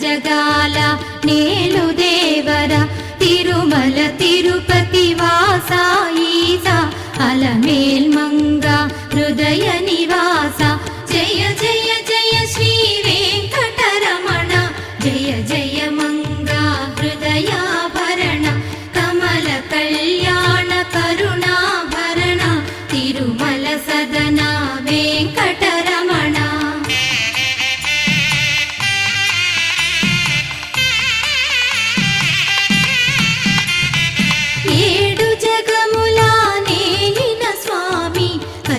జగాల నేలు దేవర తిరుమల తిరుపతి వాస ఈస అలమేల్ మంగ హృదయ